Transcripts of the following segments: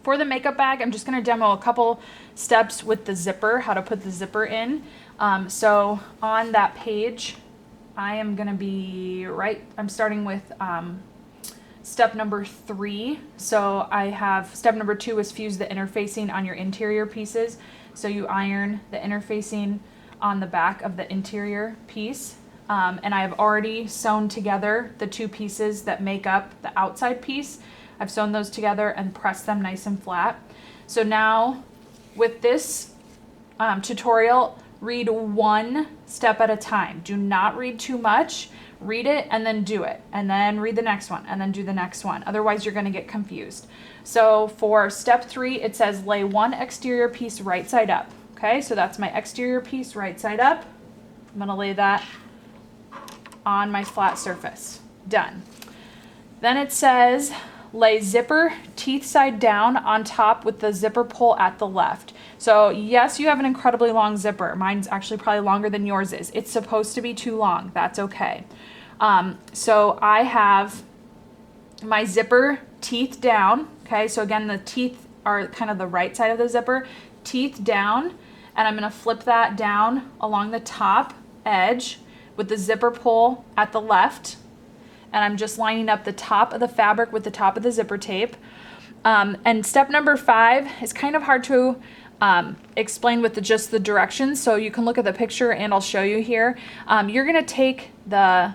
For the makeup bag, I'm just going to demo a couple steps with the zipper, how to put the zipper in. So on that page, I am going to be I'm starting with step number 3. So I have step number 2 is fuse the interfacing on your interior pieces. So you iron the interfacing on the back of the interior piece. And I've already sewn together the 2 pieces that make up the outside piece. I've sewn those together and pressed them nice and flat. So now with this tutorial, read one step at a time. Do not read too much. Read it and then do it. And then read the next one and then do the next one. Otherwise you're going to get confused. So for step 3, it says lay one exterior piece right side up. Okay, so that's my exterior piece right side up. I'm going to lay that on my flat surface. Done. Then it says lay zipper teeth side down on top with the zipper pull at the left. So yes, you have an incredibly long zipper. Mine's actually probably longer than yours is. It's supposed to be too long. That's okay. So I have my zipper teeth down. Okay, so again, the teeth are kind of the right side of the zipper. Teeth down, and I'm going to flip that down along the top edge with the zipper pull at the left. And I'm just lining up the top of the fabric with the top of the zipper tape. And step number 5 is kind of hard to explain with just the directions. So you can look at the picture and I'll show you here. You're going to take the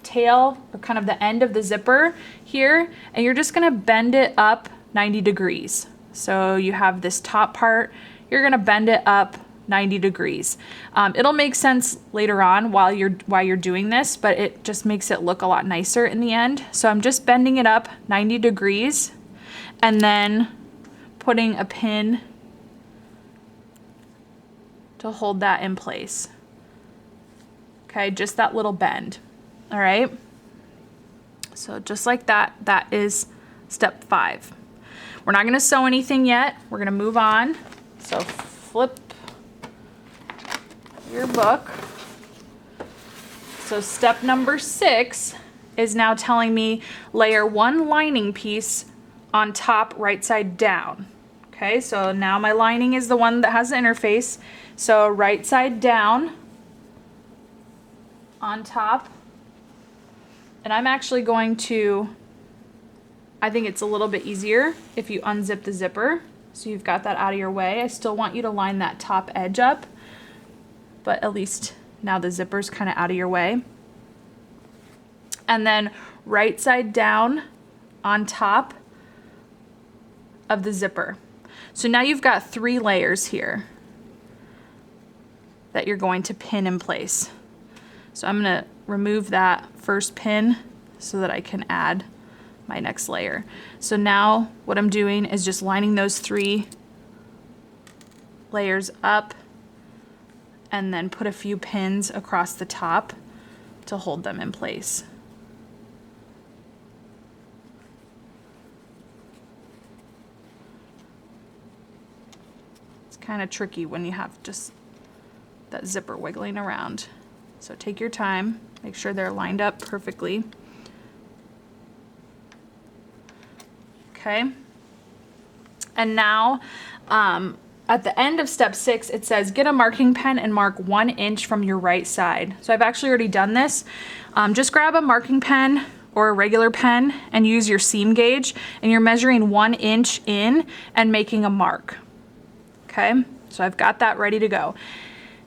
tail or kind of the end of the zipper here and you're just going to bend it up 90 degrees. So you have this top part, you're going to bend it up 90 degrees. It'll make sense later on while you're doing this, but it just makes it look a lot nicer in the end. So I'm just bending it up 90 degrees and then putting a pin to hold that in place. Okay, just that little bend. All right. So just like that, that is step 5. We're not going to sew anything yet. We're going to move on. So flip your book. So step number 6 is now telling me layer one lining piece on top right side down. Okay, so now my lining is the one that has the interface. So right side down on top. And I'm actually going to, I think it's a little bit easier if you unzip the zipper. So you've got that out of your way. I still want you to line that top edge up, but at least now the zipper's kind of out of your way. And then right side down on top of the zipper. So now you've got 3 layers here that you're going to pin in place. So I'm going to remove that first pin so that I can add my next layer. So now what I'm doing is just lining those 3 layers up and then put a few pins across the top to hold them in place. It's kind of tricky when you have just that zipper wiggling around. So take your time, make sure they're lined up perfectly. Okay. And now at the end of step 6, it says get a marking pen and mark 1 inch from your right side. So I've actually already done this. Just grab a marking pen or a regular pen and use your seam gauge, and you're measuring 1 inch in and making a mark. Okay, so I've got that ready to go.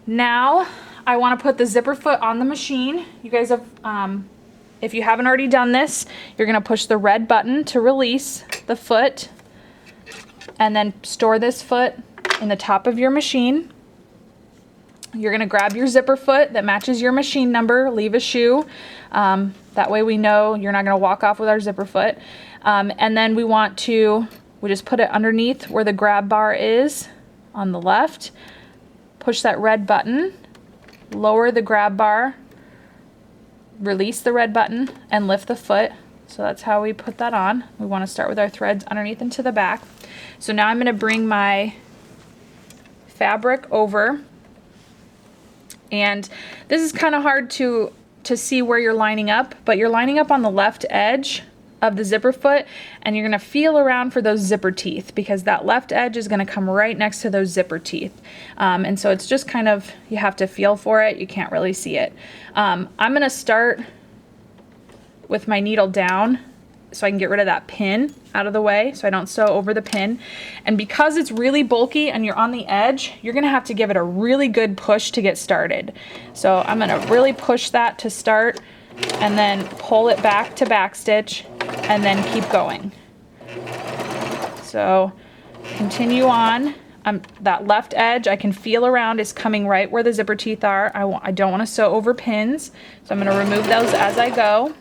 Now I want to put the zipper foot on the machine. You guys have, if you haven't already done this, you're going to push the red button to release the foot and then store this foot in the top of your machine. You're going to grab your zipper foot that matches your machine number, leave a shoe. That way we know you're not going to walk off with our zipper foot. And then we just put it underneath where the grab bar is on the left. Push that red button, lower the grab bar, release the red button, and lift the foot. So that's how we put that on. We want to start with our threads underneath and to the back. So now I'm going to bring my fabric over, and this is kind of hard to see where you're lining up, but you're lining up on the left edge of the zipper foot, and you're gonna feel around for those zipper teeth because that left edge is gonna come right next to those zipper teeth. And so it's just kind of, you have to feel for it. You can't really see it. I'm gonna start with my needle down so I can get rid of that pin out of the way so I don't sew over the pin. And because it's really bulky and you're on the edge, you're gonna have to give it a really good push to get started. So I'm gonna really push that to start and then pull it back to backstitch and then keep going. So continue on. That left edge I can feel around is coming right where the zipper teeth are. I don't want to sew over pins, so I'm going to remove those as I go.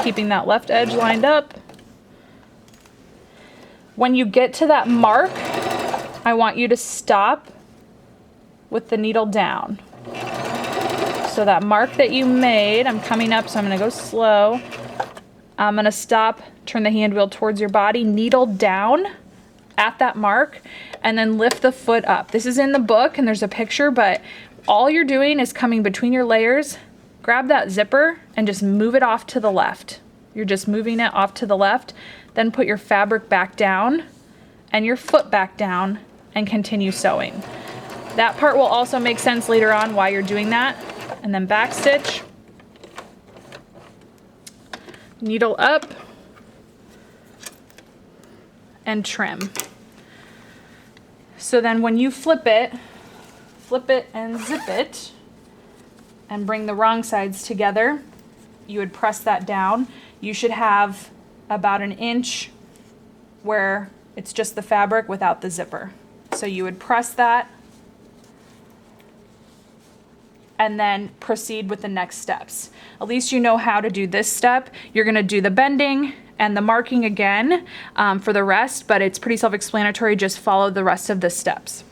Keeping that left edge lined up. When you get to that mark, I want you to stop with the needle down. So that mark that you made, I'm coming up, so I'm gonna go slow. I'm gonna stop, turn the hand wheel towards your body, needle down at that mark, and then lift the foot up. This is in the book and there's a picture, but all you're doing is coming between your layers, grab that zipper and just move it off to the left. You're just moving it off to the left, then put your fabric back down and your foot back down and continue sewing. That part will also make sense later on why you're doing that. And then backstitch, needle up, and trim. So then when you flip it and zip it, and bring the wrong sides together, you would press that down. You should have about 1 inch where it's just the fabric without the zipper. So you would press that and then proceed with the next steps. At least you know how to do this step. You're gonna do the bending and the marking again for the rest, but it's pretty self-explanatory. Just follow the rest of the steps.